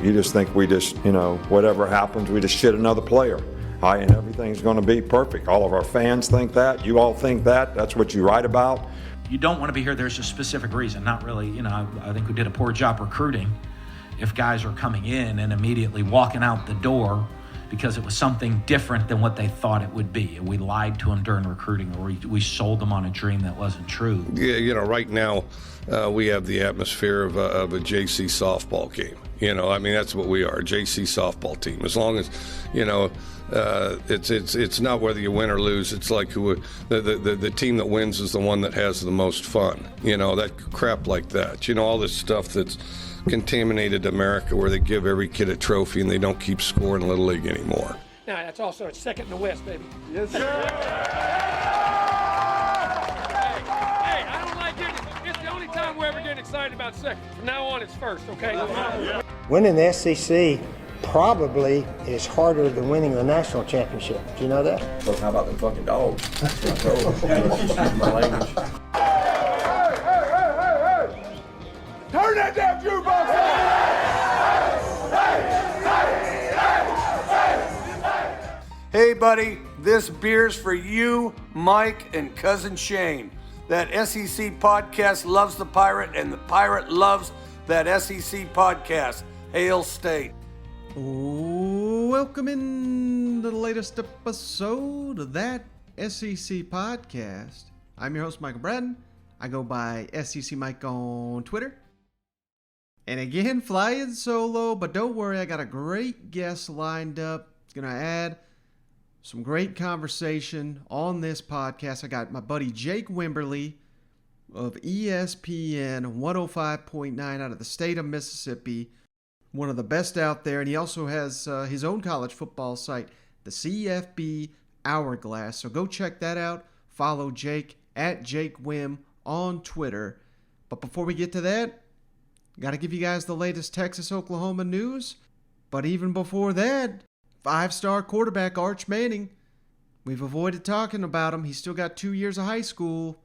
You just think we just, whatever happens, we just shit another player. And everything's going to be perfect. All of our fans think that. You all think that. That's what you write about. You don't want to be here. There's a specific reason. Not really, I think we did a poor job recruiting if guys are coming in and immediately walking out the door because it was something different than what they thought it would be. We lied to them during recruiting, or we sold them on a dream that wasn't true. Yeah, right now we have the atmosphere of a JC softball game. That's what we are, a JC softball team. As long as, it's not whether you win or lose. It's like the team that wins is the one that has the most fun. That crap like that. All this stuff that's contaminated America, where they give every kid a trophy and they don't keep scoring Little League anymore. Now, that's also a second in the West, baby. Yes, sir. Hey, I don't like getting, it's the only time we're ever getting excited about second. From now on, it's first, okay? Winning the SEC probably is harder than winning the national championship. Do you know that? Well, how about them fucking dogs? My language. Turn that damn jukebox on! Hey, buddy, this beer's for you, Mike, and Cousin Shane. That SEC podcast loves the Pirate, and the Pirate loves that SEC podcast. Hail State. Welcome in to the latest episode of that SEC podcast. I'm your host, Michael Bratton. I go by SEC Mike on Twitter. And again, flying solo, but don't worry, I got a great guest lined up. It's going to add some great conversation on this podcast. I got my buddy Jake Wimberly of ESPN 105.9 out of the state of Mississippi. One of the best out there, and he also has his own college football site, the CFB Hourglass. So go check that out. Follow Jake at Jake Wim on Twitter. But before we get to that, got to give you guys the latest Texas-Oklahoma news. But even before that, 5-star quarterback Arch Manning. We've avoided talking about him. He's still got 2 years of high school.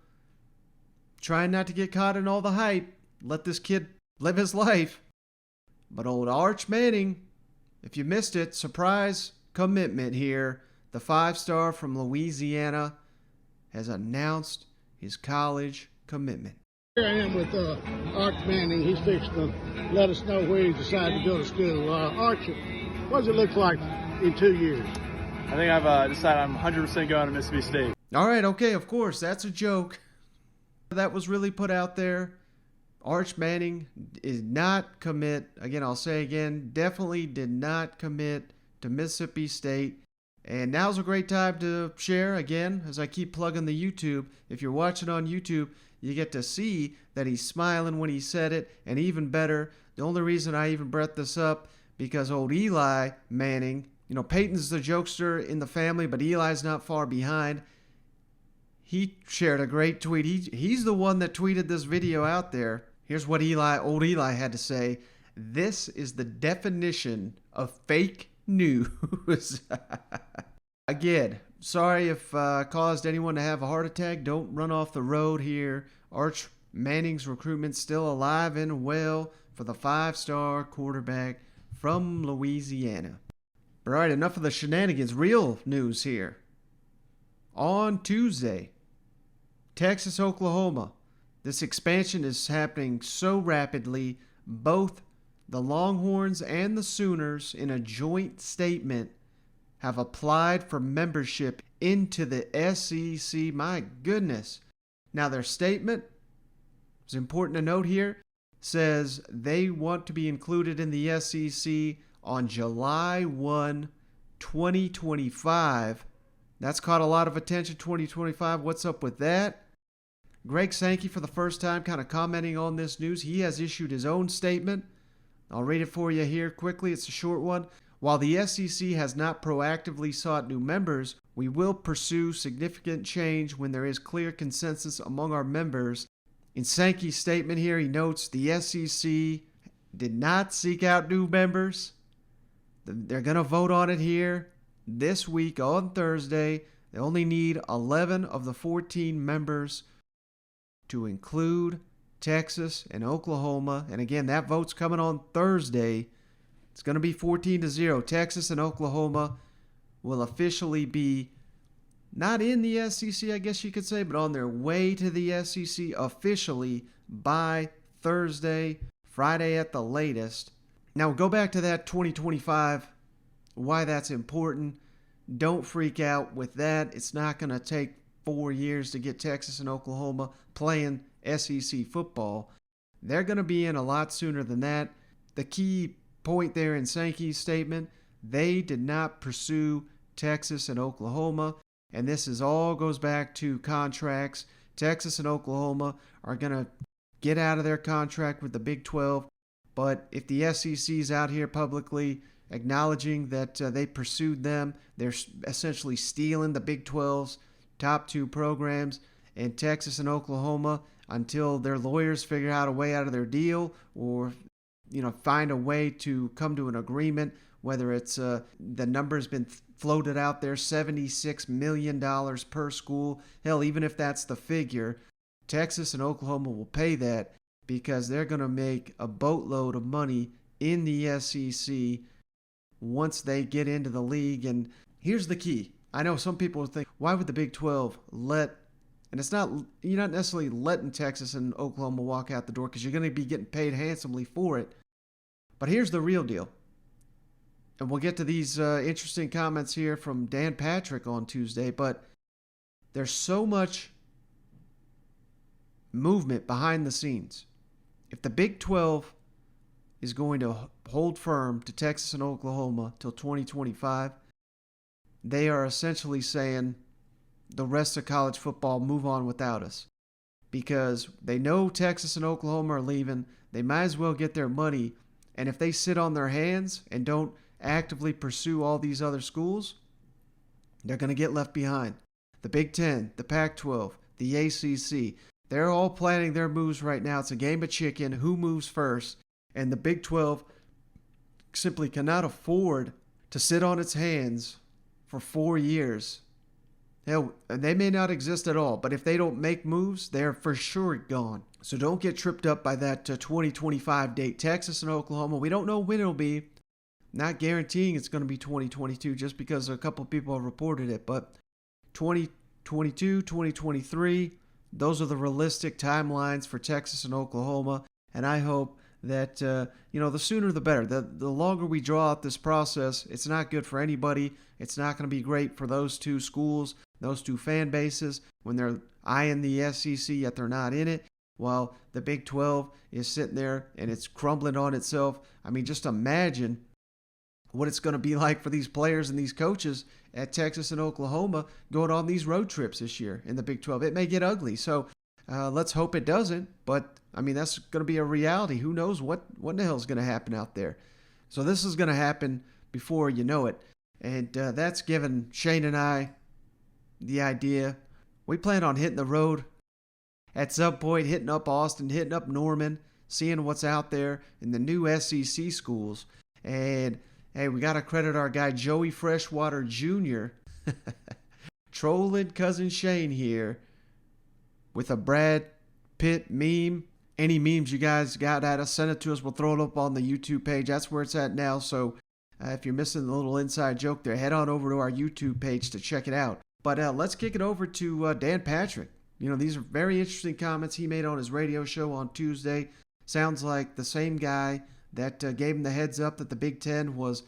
Trying not to get caught in all the hype. Let this kid live his life. But old Arch Manning, if you missed it, surprise commitment here. The 5-star from Louisiana has announced his college commitment. Here I am with Arch Manning. He's fixing to let us know where he decided to go to school. Arch, what does it look like in 2 years? I think I've decided I'm 100% going to Mississippi State. All right, okay, of course, that's a joke. That was really put out there. Arch Manning did not commit. Again, I'll say again, definitely did not commit to Mississippi State. And now's a great time to share, again, as I keep plugging the YouTube. If you're watching on YouTube, you get to see that he's smiling when he said it. And even better, the only reason I even brought this up, because old Eli Manning, Peyton's the jokester in the family, but Eli's not far behind. He shared a great tweet. He's the one that tweeted this video out there. Here's what old Eli had to say. This is the definition of fake news. Again, sorry if caused anyone to have a heart attack. Don't run off the road here. Arch Manning's recruitment's still alive and well for the 5-star quarterback from Louisiana. All right, enough of the shenanigans. Real news here. On Tuesday, Texas, Oklahoma. This expansion is happening so rapidly. Both the Longhorns and the Sooners, in a joint statement, have applied for membership into the SEC. My goodness. Now, their statement, it's important to note here, says they want to be included in the SEC on July 1, 2025. That's caught a lot of attention, 2025. What's up with that? Greg Sankey, for the first time, kind of commenting on this news. He has issued his own statement. I'll read it for you here quickly. It's a short one. While the SEC has not proactively sought new members, we will pursue significant change when there is clear consensus among our members. In Sankey's statement here, he notes the SEC did not seek out new members. They're going to vote on it here this week on Thursday. They only need 11 of the 14 members to include Texas and Oklahoma. And again, that vote's coming on Thursday. It's going to be 14-0. Texas and Oklahoma will officially be not in the SEC, I guess you could say, but on their way to the SEC officially by Thursday, Friday at the latest. Now, go back to that 2025, why that's important. Don't freak out with that. It's not going to take 4 years to get Texas and Oklahoma playing SEC football. They're going to be in a lot sooner than that. The key point there in Sankey's statement, they did not pursue Texas and Oklahoma, and this all goes back to contracts. Texas and Oklahoma are going to get out of their contract with the Big 12, but if the SEC's out here publicly acknowledging that they pursued them, they're essentially stealing the Big 12's top two programs, and Texas and Oklahoma, until their lawyers figure out a way out of their deal or find a way to come to an agreement, whether it's the number's been floated out there, $76 million per school. Hell, even if that's the figure, Texas and Oklahoma will pay that because they're going to make a boatload of money in the SEC once they get into the league. And here's the key. I know some people will think, why would the Big 12 and it's not, you're not necessarily letting Texas and Oklahoma walk out the door because you're going to be getting paid handsomely for it. But here's the real deal. And we'll get to these interesting comments here from Dan Patrick on Tuesday, but there's so much movement behind the scenes. If the Big 12 is going to hold firm to Texas and Oklahoma till 2025, they are essentially saying the rest of college football move on without us. Because they know Texas and Oklahoma are leaving, they might as well get their money, and if they sit on their hands and don't actively pursue all these other schools, they're going to get left behind. The Big Ten, the Pac-12, the ACC, they're all planning their moves right now. It's a game of chicken, who moves first, and the Big 12 simply cannot afford to sit on its hands for 4 years. Hell, they may not exist at all, but if they don't make moves, they're for sure gone. So don't get tripped up by that 2025 date. Texas and Oklahoma, we don't know when it'll be. Not guaranteeing it's going to be 2022 just because a couple people have reported it, but 2022, 2023, those are the realistic timelines for Texas and Oklahoma, and I hope that, the sooner the better. The longer we draw out this process, it's not good for anybody. It's not going to be great for those two schools, those two fan bases, when they're eyeing the SEC, yet they're not in it, while the Big 12 is sitting there and it's crumbling on itself. I mean, just imagine what it's going to be like for these players and these coaches at Texas and Oklahoma going on these road trips this year in the Big 12. It may get ugly, so let's hope it doesn't, but I mean, that's going to be a reality. Who knows what the hell is going to happen out there? So this is going to happen before you know it, and that's given Shane and I the idea. We plan on hitting the road at some point, hitting up Austin, hitting up Norman, seeing what's out there in the new SEC schools. And hey, we got to credit our guy Joey Freshwater Jr. trolling Cousin Shane here with a Brad Pitt meme. Any memes you guys got at us, send it to us. We'll throw it up on the YouTube page. That's where it's at now. So if you're missing the little inside joke there, head on over to our YouTube page to check it out. But let's kick it over to Dan Patrick. These are very interesting comments he made on his radio show on Tuesday. Sounds like the same guy that gave him the heads up that the Big Ten was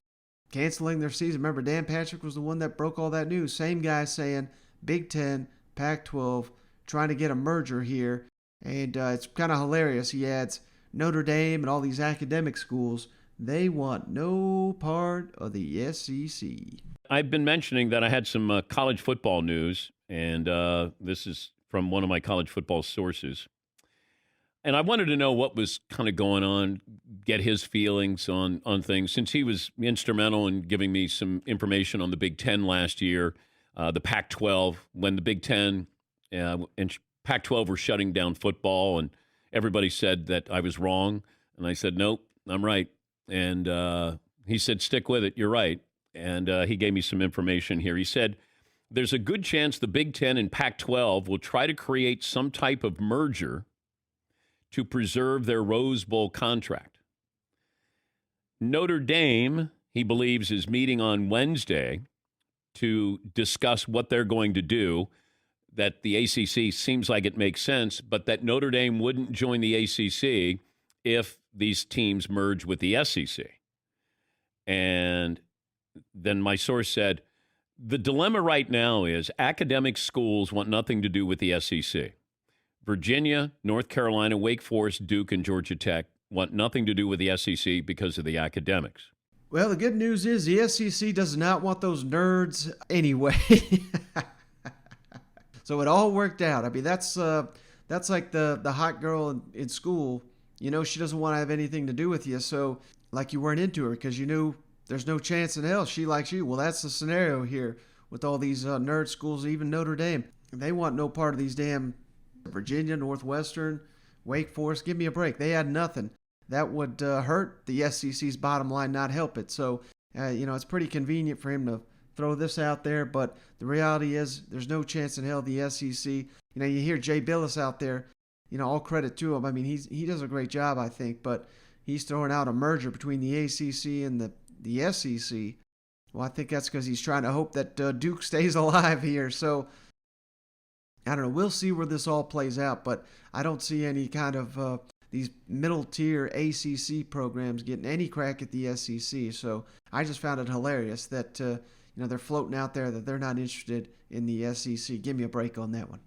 canceling their season. Remember, Dan Patrick was the one that broke all that news. Same guy saying Big Ten, Pac-12, trying to get a merger here. And it's kind of hilarious. He adds Notre Dame and all these academic schools, they want no part of the SEC. I've been mentioning that I had some college football news, and this is from one of my college football sources. And I wanted to know what was kind of going on, get his feelings on things, since he was instrumental in giving me some information on the Big Ten last year, the Pac-12, when the Big Ten and Pac-12 were shutting down football, and everybody said that I was wrong. And I said, nope, I'm right. And he said, stick with it, you're right. And he gave me some information here. He said, there's a good chance the Big Ten and Pac-12 will try to create some type of merger to preserve their Rose Bowl contract. Notre Dame, he believes, is meeting on Wednesday to discuss what they're going to do. That the ACC seems like it makes sense, but that Notre Dame wouldn't join the ACC if these teams merge with the SEC. And then my source said, the dilemma right now is academic schools want nothing to do with the SEC. Virginia, North Carolina, Wake Forest, Duke, and Georgia Tech want nothing to do with the SEC because of the academics. Well, the good news is the SEC does not want those nerds anyway. So it all worked out. I mean, that's like the hot girl in school. You know, she doesn't want to have anything to do with you. So like you weren't into her because you knew there's no chance in hell she likes you. Well, that's the scenario here with all these nerd schools, even Notre Dame. They want no part of these damn Virginia, Northwestern, Wake Forest. Give me a break. They had nothing. That would hurt the SEC's bottom line, not help it. So, it's pretty convenient for him to throw this out there. But the reality is there's no chance in hell the SEC. You hear Jay Billis out there. All credit to him. I mean, he does a great job, I think. But he's throwing out a merger between the ACC and the SEC. Well, I think that's because he's trying to hope that Duke stays alive here. So, I don't know. We'll see where this all plays out. But I don't see any kind of these middle-tier ACC programs getting any crack at the SEC. So I just found it hilarious that they're floating out there that they're not interested in the SEC. Give me a break on that one.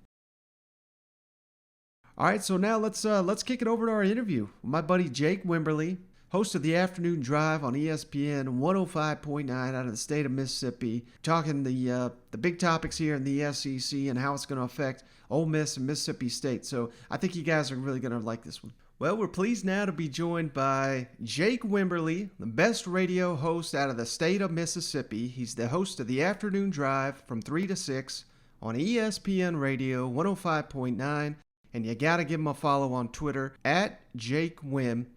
All right, so now let's kick it over to our interview. My buddy Jake Wimberly, host of the Afternoon Drive on ESPN 105.9 out of the state of Mississippi, talking the big topics here in the SEC and how it's going to affect Ole Miss and Mississippi State. So I think you guys are really going to like this one. Well, we're pleased now to be joined by Jake Wimberly, the best radio host out of the state of Mississippi. He's the host of the Afternoon Drive from 3 to 6 on ESPN Radio 105.9. And you got to give him a follow on Twitter at Jake Wim.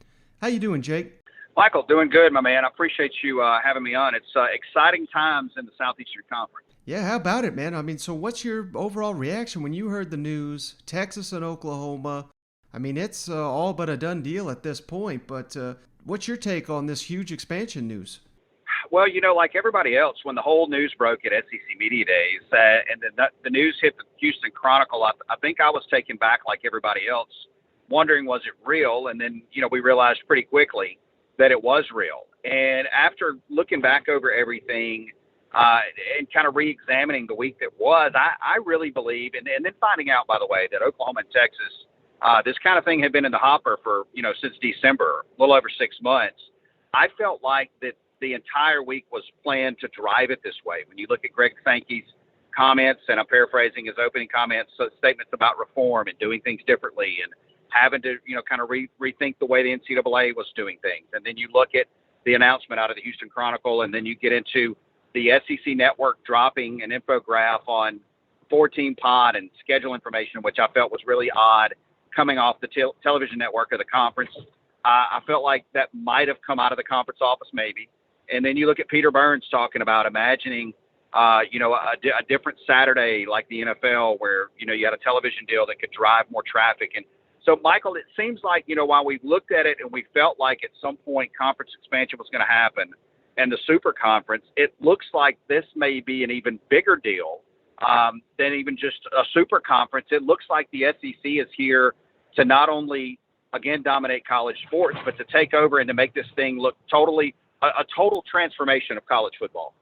How you doing, Jake? Michael, doing good, my man. I appreciate you having me on. It's exciting times in the Southeastern Conference. Yeah, how about it, man? I mean, so what's your overall reaction when you heard the news, Texas and Oklahoma? I mean, it's all but a done deal at this point, but what's your take on this huge expansion news? Well, like everybody else, when the whole news broke at SEC Media Days and the news hit the Houston Chronicle, I think I was taken back like everybody else, wondering was it real? And then, we realized pretty quickly that it was real. And after looking back over everything and kind of re-examining the week that was, I really believe, and then finding out, by the way, that Oklahoma and Texas, this kind of thing had been in the hopper for, since December, a little over 6 months. I felt like that the entire week was planned to drive it this way. When you look at Greg Sankey's comments, and I'm paraphrasing his opening comments, so statements about reform and doing things differently and having to, kind of rethink the way the NCAA was doing things. And then you look at the announcement out of the Houston Chronicle, and then you get into the SEC Network dropping an infograph on 14 pod and schedule information, which I felt was really odd coming off the television network of the conference. I felt like that might have come out of the conference office maybe. And then you look at Peter Burns talking about imagining, a different Saturday like the NFL where, you had a television deal that could drive more traffic. And so, Michael, it seems like, while we looked at it and we felt like at some point conference expansion was going to happen and the super conference, it looks like this may be an even bigger deal than even just a super conference. It looks like the SEC is here to not only, again, dominate college sports, but to take over and to make this thing look a total transformation of college football.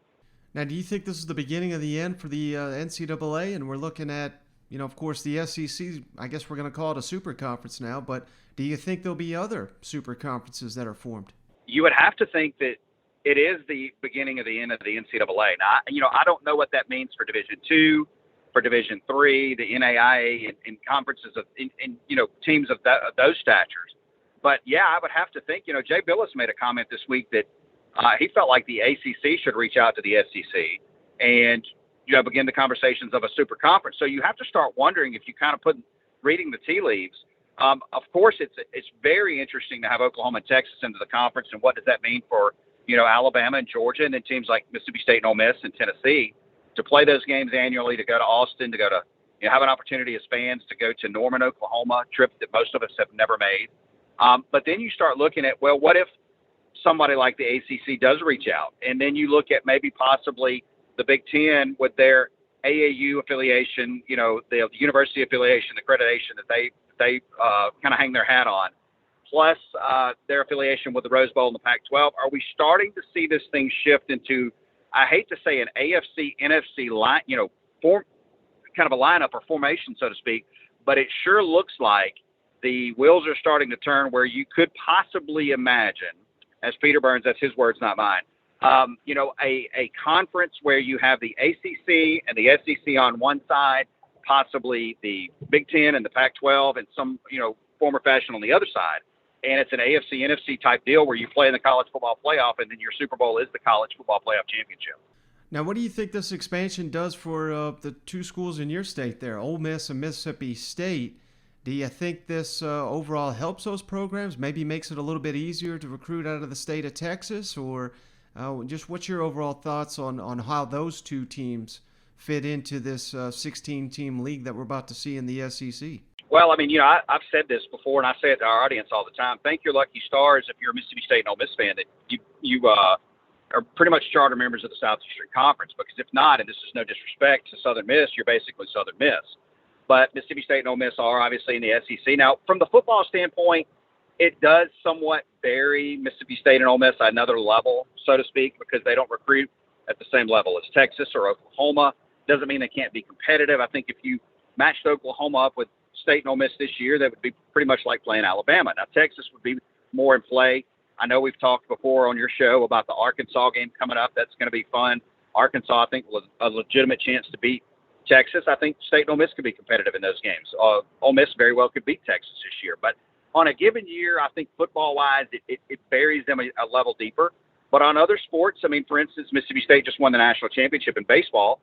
Now, do you think this is the beginning of the end for the NCAA? And we're looking at, of course, the SEC, I guess we're going to call it a super conference now, but do you think there'll be other super conferences that are formed? You would have to think that it is the beginning of the end of the NCAA. Now, I don't know what that means for Division II, for Division III, the NAIA, and conferences of, teams of those statures. But yeah, I would have to think, Jay Billis made a comment this week that he felt like the ACC should reach out to the SEC and, begin the conversations of a super conference. So you have to start wondering if you kind of reading the tea leaves. Of course, it's very interesting to have Oklahoma and Texas into the conference. And what does that mean for, Alabama and Georgia and then teams like Mississippi State and Ole Miss and Tennessee to play those games annually, to go to Austin, to go to, have an opportunity as fans to go to Norman, Oklahoma, a trip that most of us have never made. But then you start looking at, well, what if somebody like the ACC does reach out. And then you look at maybe possibly the Big Ten with their AAU affiliation, the university affiliation, the accreditation that they kind of hang their hat on, plus their affiliation with the Rose Bowl and the Pac-12. Are we starting to see this thing shift into, I hate to say, an AFC, NFC line, kind of a lineup or formation, so to speak, but it sure looks like the wheels are starting to turn where you could possibly imagine, as Peter Burns, that's his words, not mine, a conference where you have the ACC and the SEC on one side, possibly the Big Ten and the Pac-12 and some, form or fashion on the other side. And it's an AFC, NFC type deal where you play in the college football playoff and then your Super Bowl is the college football playoff championship. Now, what do you think this expansion does for the two schools in your state there, Ole Miss and Mississippi State? Do you think this overall helps those programs, maybe makes it a little bit easier to recruit out of the state of Texas? Or just what's your overall thoughts on how those two teams fit into this 16-team league that we're about to see in the SEC? Well, I mean, I've said this before, and I say it to our audience all the time. Thank your lucky stars if you're a Mississippi State and Ole Miss fan that you are pretty much charter members of the Southeastern Conference, because if not, and this is no disrespect to Southern Miss, you're basically Southern Miss. But Mississippi State and Ole Miss are obviously in the SEC. Now, from the football standpoint, it does somewhat vary Mississippi State and Ole Miss at another level, so to speak, because they don't recruit at the same level as Texas or Oklahoma. Doesn't mean they can't be competitive. I think if you matched Oklahoma up with State and Ole Miss this year, that would be pretty much like playing Alabama. Now, Texas would be more in play. I know we've talked before on your show about the Arkansas game coming up. That's going to be fun. Arkansas, I think, was a legitimate chance to beat Texas. I think State and Ole Miss could be competitive in those games. Ole Miss very well could beat Texas this year. But on a given year, I think football-wise, it buries them a level deeper. But on other sports, I mean, for instance, Mississippi State just won the national championship in baseball,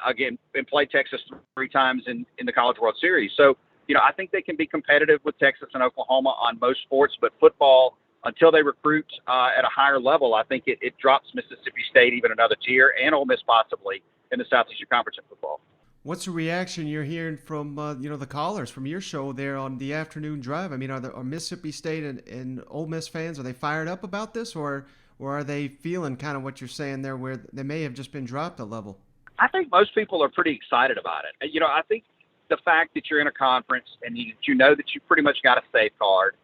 again, and played Texas 3 times in the College World Series. So, I think they can be competitive with Texas and Oklahoma on most sports, but football, until they recruit at a higher level, I think it drops Mississippi State even another tier, and Ole Miss possibly in the Southeastern Conference in football. What's the reaction you're hearing from the callers from your show there on the afternoon drive? I mean, are Mississippi State and Ole Miss fans, are they fired up about this, or are they feeling kind of what you're saying there, where they may have just been dropped a level? I think most people are pretty excited about it. I think the fact that you're in a conference and you know that you pretty much got a safeguard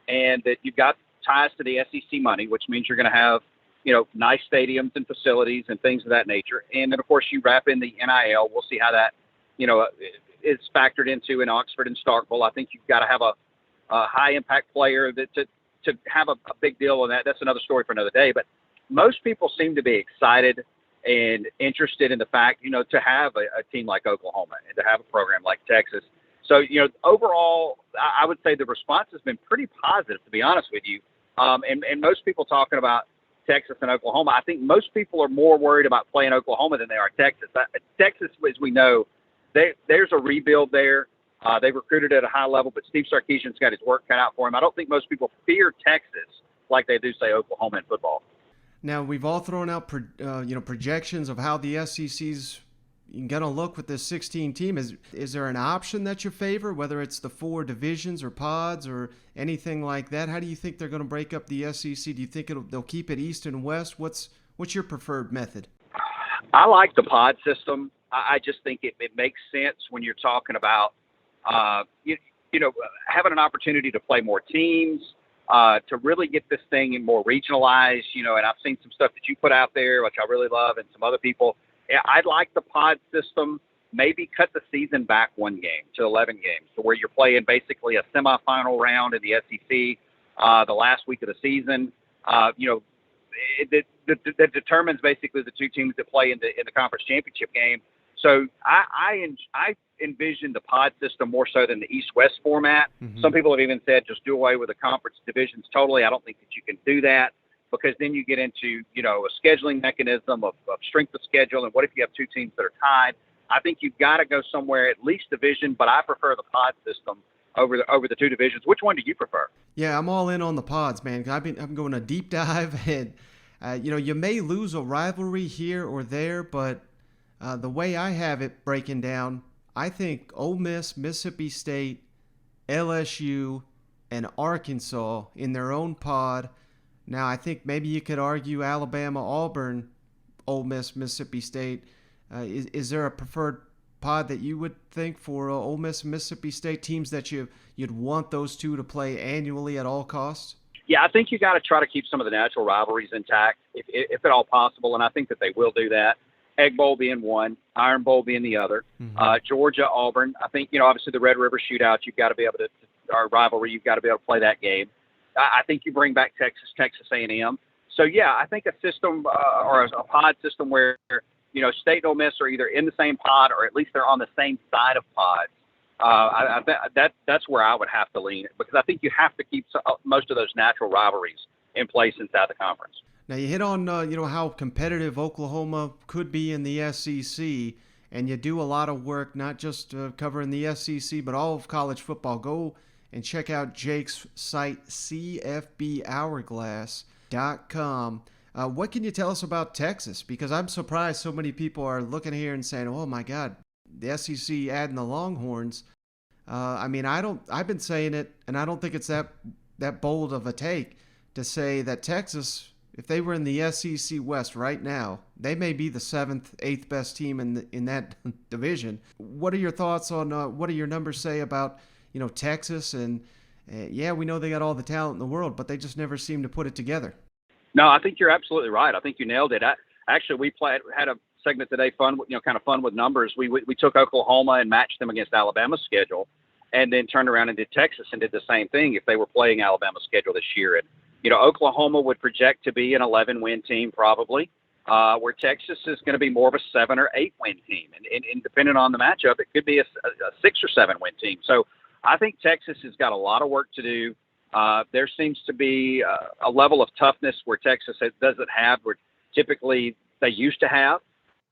and that you've got ties to the SEC money, which means you're going to have, nice stadiums and facilities and things of that nature. And then, of course, you wrap in the NIL. We'll see how that, is factored into in Oxford and Starkville. I think you've got to have a high-impact player to have a big deal on that. That's another story for another day. But most people seem to be excited and interested in the fact, to have a team like Oklahoma and to have a program like Texas. So, overall, I would say the response has been pretty positive, to be honest with you. And most people talking about Texas and Oklahoma, I think most people are more worried about playing Oklahoma than they are Texas. Texas, as we know, there's a rebuild there. They've recruited at a high level, but Steve Sarkisian's got his work cut out for him. I don't think most people fear Texas like they do, say, Oklahoma in football. Now, we've all thrown out projections of how the SEC's going to look with this 16 team. Is there an option that you favor, whether it's the 4 divisions or pods or anything like that? How do you think they're going to break up the SEC? Do you think they'll keep it East and West? What's your preferred method? I like the pod system. I just think it makes sense when you're talking about having an opportunity to play more teams, to really get this thing more regionalized, and I've seen some stuff that you put out there, which I really love, and some other people. I'd like the pod system, maybe cut the season back 1 game to 11 games, to where you're playing basically a semifinal round in the SEC the last week of the season. That determines basically the 2 teams that play in the conference championship game. So I envision the pod system more so than the East-West format. Mm-hmm. Some people have even said just do away with the conference divisions totally. I don't think that you can do that, because then you get into, a scheduling mechanism of strength of schedule, and what if you have 2 teams that are tied? I think you've got to go somewhere at least division, but I prefer the pod system over the 2 divisions. Which one do you prefer? Yeah, I'm all in on the pods, man. I've been going a deep dive, and you may lose a rivalry here or there, but the way I have it breaking down, I think Ole Miss, Mississippi State, LSU, and Arkansas in their own pod Now, I think maybe you could argue Alabama, Auburn, Ole Miss, Mississippi State. Is there a preferred pod that you would think for Ole Miss and Mississippi State, teams that you'd want those two to play annually at all costs? Yeah, I think you got to try to keep some of the natural rivalries intact, if at all possible, and I think that they will do that. Egg Bowl being one, Iron Bowl being the other. Georgia, Auburn. I think, obviously the Red River Shootout, you've got to be able to, our rivalry, you've got to be able to play that game. I think you bring back Texas A&M. So, yeah, I think a system or a pod system where, State and Ole Miss are either in the same pod or at least they're on the same side of pods. That's where I would have to lean, because I think you have to keep most of those natural rivalries in place inside the conference. Now, you hit on, how competitive Oklahoma could be in the SEC, and you do a lot of work, not just covering the SEC, but all of college football. Go and check out Jake's site, cfbhourglass.com. What can you tell us about Texas? Because I'm surprised so many people are looking here and saying, oh, my God, the SEC adding the Longhorns. I've been saying it, and I don't think it's that bold of a take to say that Texas, if they were in the SEC West right now, they may be the 7th, 8th best team in that division. What are your thoughts on what do your numbers say about Texas? And yeah, we know they got all the talent in the world, but they just never seem to put it together. No, I think you're absolutely right. I think you nailed it. We had a segment today, fun with numbers. We took Oklahoma and matched them against Alabama's schedule, and then turned around and did Texas and did the same thing if they were playing Alabama's schedule this year. And Oklahoma would project to be an 11-win team probably, where Texas is going to be more of a 7 or 8-win team. And depending on the matchup, it could be a 6 or 7-win team. So I think Texas has got a lot of work to do. There seems to be a level of toughness where Texas doesn't have, where typically they used to have,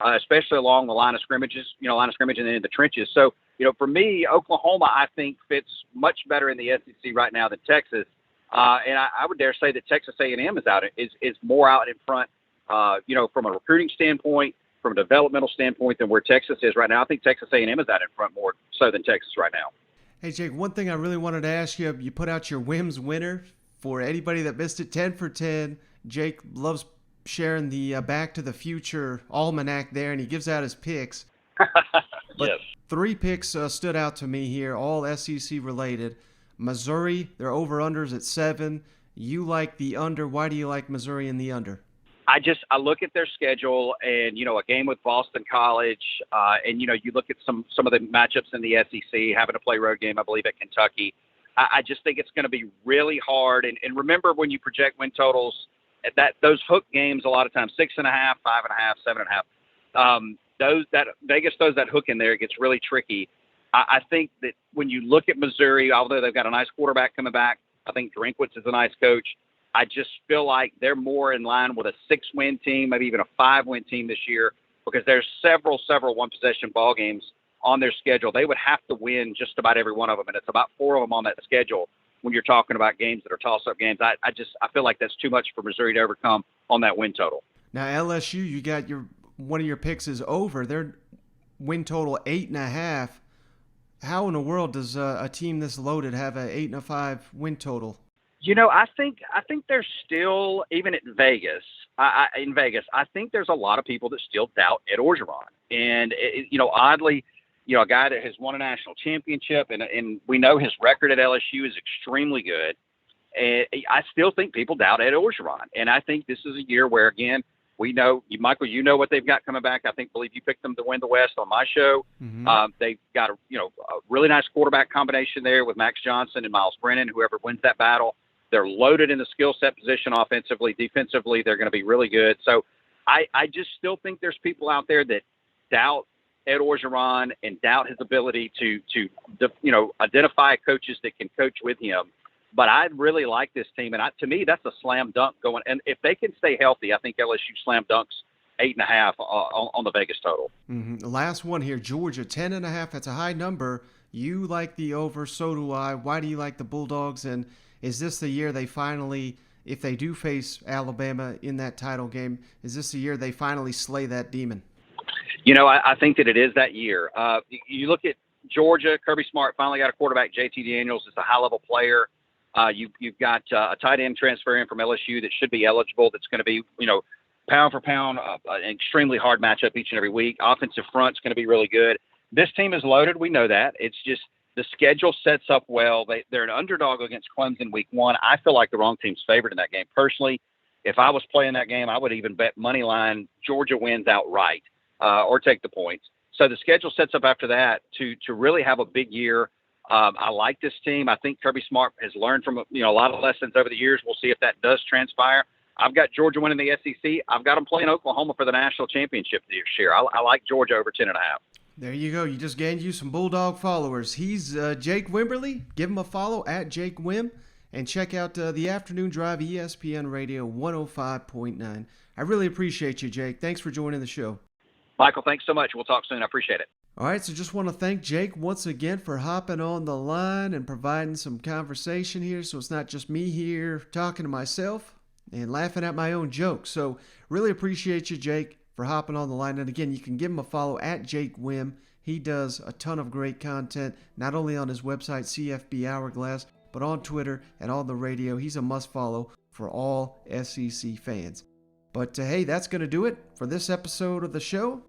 especially along the line of scrimmages, and then in the trenches. So, for me, Oklahoma, I think, fits much better in the SEC right now than Texas. And I would dare say that Texas A&M is more out in front, from a recruiting standpoint, from a developmental standpoint than where Texas is right now. I think Texas A&M is out in front more so than Texas right now. Hey, Jake, one thing I really wanted to ask you, you put out your Wims winner. For anybody that missed it, 10 for 10. Jake loves sharing the Back to the Future almanac there, and he gives out his picks. But Yes. 3 picks stood out to me here, all SEC related. Missouri, their over-unders at 7. You like the under. Why do you like Missouri in the under? I look at their schedule and, a game with Boston College, and, you look at some of the matchups in the SEC, having to play road game, I believe, at Kentucky. I just think it's going to be really hard. And remember, when you project win totals, those hook games, a lot of times 6.5, 5.5, 7.5, Vegas throws that hook in there, it gets really tricky. I think that when you look at Missouri, although they've got a nice quarterback coming back, I think Drinkwitz is a nice coach. I just feel like they're more in line with a 6-win team, maybe even a 5-win team this year, because there's several one-possession ball games on their schedule. They would have to win just about every one of them, and it's about 4 of them on that schedule when you're talking about games that are toss-up games. I feel like that's too much for Missouri to overcome on that win total. Now, LSU, you got one of your picks is over. Their win total 8.5. How in the world does a team this loaded have an 8.5 win total? I think they're still, even at Vegas, in Vegas, I think there's a lot of people that still doubt Ed Orgeron. And, oddly, a guy that has won a national championship, and we know his record at LSU is extremely good. And I still think people doubt Ed Orgeron. And I think this is a year where, again, we know, Michael, you know what they've got coming back. I believe you picked them to win the West on my show. Mm-hmm. They've got a really nice quarterback combination there with Max Johnson and Miles Brennan, whoever wins that battle. They're loaded in the skill set position offensively. Defensively, they're going to be really good. So I just still think there's people out there that doubt Ed Orgeron and doubt his ability to identify coaches that can coach with him. But I really like this team, and to me, that's a slam dunk going. And if they can stay healthy, I think LSU slam dunks 8.5 on the Vegas total. Mm-hmm. The last one here, Georgia, 10.5. That's a high number. You like the over, so do I. Why do you like the Bulldogs? And is this the year they finally, if they do face Alabama in that title game, is this the year they finally slay that demon? I think that it is that year. You look at Georgia, Kirby Smart finally got a quarterback. JT Daniels is a high-level player. You've got a tight end transfer in from LSU that should be eligible. That's going to be, pound for pound, an extremely hard matchup each and every week. Offensive front's going to be really good. This team is loaded. We know that. It's just the schedule sets up well. They're an underdog against Clemson week 1. I feel like the wrong team's favored in that game. Personally, if I was playing that game, I would even bet money line Georgia wins outright or take the points. So the schedule sets up after that to really have a big year. I like this team. I think Kirby Smart has learned from a lot of lessons over the years. We'll see if that does transpire. I've got Georgia winning the SEC. I've got them playing Oklahoma for the national championship this year. I like Georgia over 10.5. There you go. You just gained you some Bulldog followers. He's Jake Wimberly. Give him a follow at Jake Wim. And check out the Afternoon Drive, ESPN Radio 105.9. I really appreciate you, Jake. Thanks for joining the show. Michael, thanks so much. We'll talk soon. I appreciate it. All right, so just want to thank Jake once again for hopping on the line and providing some conversation here, so it's not just me here talking to myself and laughing at my own jokes. So really appreciate you, Jake, for hopping on the line. And again, you can give him a follow at Jake Wim. He does a ton of great content, not only on his website, CFB Hourglass, but on Twitter and on the radio. He's a must-follow for all SEC fans. But hey, that's going to do it for this episode of the show.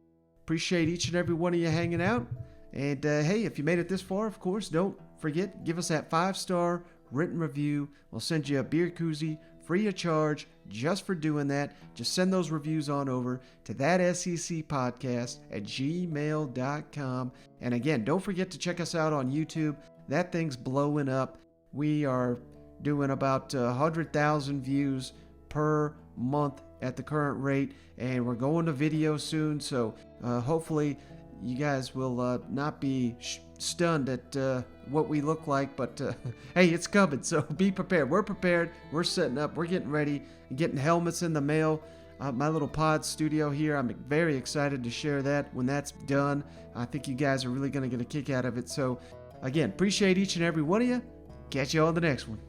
Appreciate each and every one of you hanging out. And hey, if you made it this far, of course, don't forget, give us that 5-star written review. We'll send you a beer koozie free of charge just for doing that. Just send those reviews on over to thatsecpodcast@gmail.com. And again, don't forget to check us out on YouTube. That thing's blowing up. We are doing about 100,000 views per month at the current rate, and we're going to video soon, so hopefully you guys will not be stunned at what we look like, but hey, it's coming, so be prepared. We're prepared. We're setting up. We're getting ready, getting helmets in the mail. My little pod studio here, I'm very excited to share that when that's done. I think you guys are really going to get a kick out of it. So again, appreciate each and every one of you. Catch you on the next one.